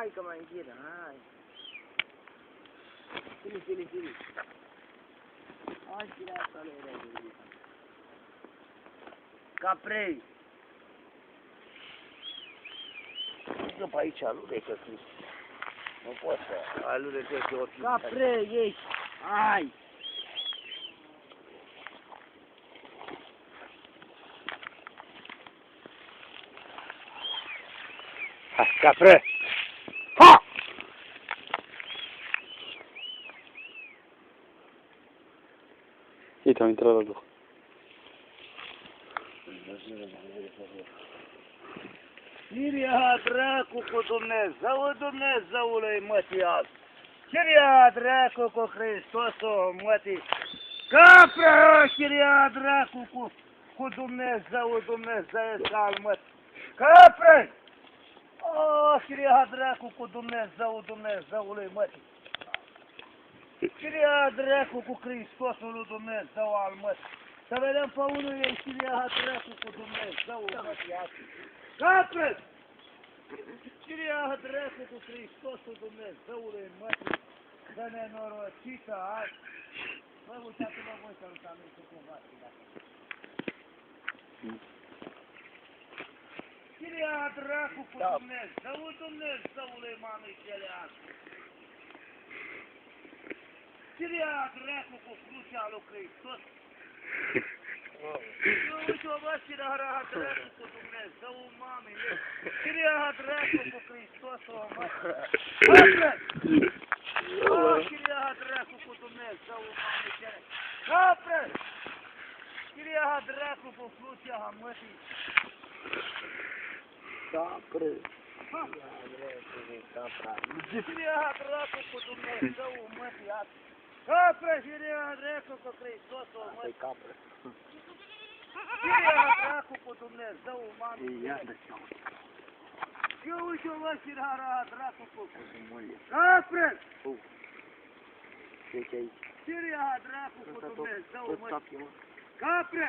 Hai că mai închide, hai. Fili. Hai, fili asta le repede. Caprei. Zică pe aici, alunecă că nu poți să alunecă că o fi. Caprei, ieși. Hai. Hai, capre! Ha! Uite, am intrat la loc. Ciria dracu cu Dumnezeu, Dumnezeule mătias. Ciria dracu cu Hristosul mătii. Capră, ciria dracu cu Dumnezeu, Dumnezeu al mătii. Capră! O, ciria dracu cu Dumnezeu, Dumnezeule mătii. Ciria dracu cu Hristosul lui Dumnezeu al mătii. Să vedem pe unul ei ciria dracu cu Dumnezeu mătii. Capră! Ciria dracu cu Hristosul Dumnezeului mătii. Să nenorocită azi. Bă, uitați-vă voi să nu s-am ieșit cumva. Ciria dracu cu Dumnezeu, Dumnezeului mamei cele azi. Ciria dracu cu crucea lui Hristos. Uite-o bă, ciria dracu cu Dumnezeu mamei. Ciria dracu cu Hristos o mătii. Ciria dracu cu Dumnezeu mamei cele. Capră! Ciria dracu cu crucea mătii. Capră! Ciria dracu cu Dumnezeu mătii. Capră, ciria dracu cu Hristos o mătii. Capră! Ciria dracu cu Dumnezeu mamei. Eu uite-o bă, ciria dracu cu Capră! Ce aici? Ciria dracu cu Dumnezeu mătii. Capră!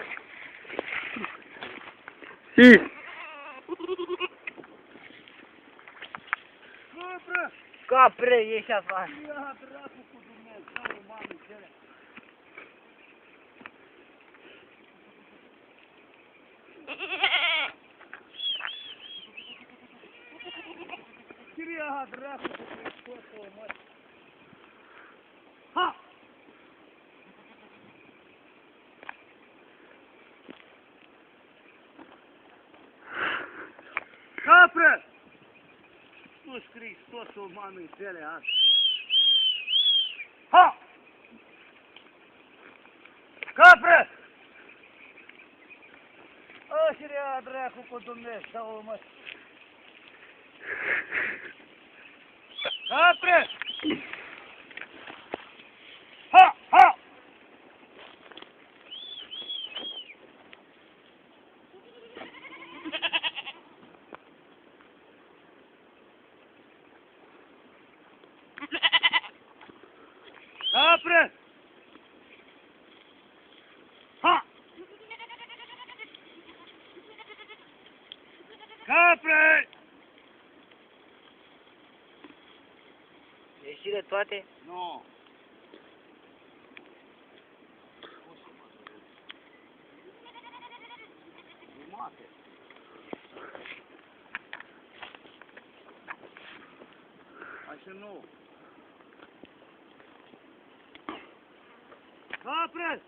Si! Capră! Capre, ieși afară. Ciria dracu cu Dumnezeu mamei cele. Ciria dracu cu Hristos o mătii. Ha! Capră! Iisus Hristosul mamei cele azi. Ha! Capră! Ăștia dracu cu Dumnezeu mătii. Capră! Ha! Ha! Capră! Ha! Capră! Ieșire toate? Nu. Jumate. Așa nu. Capră!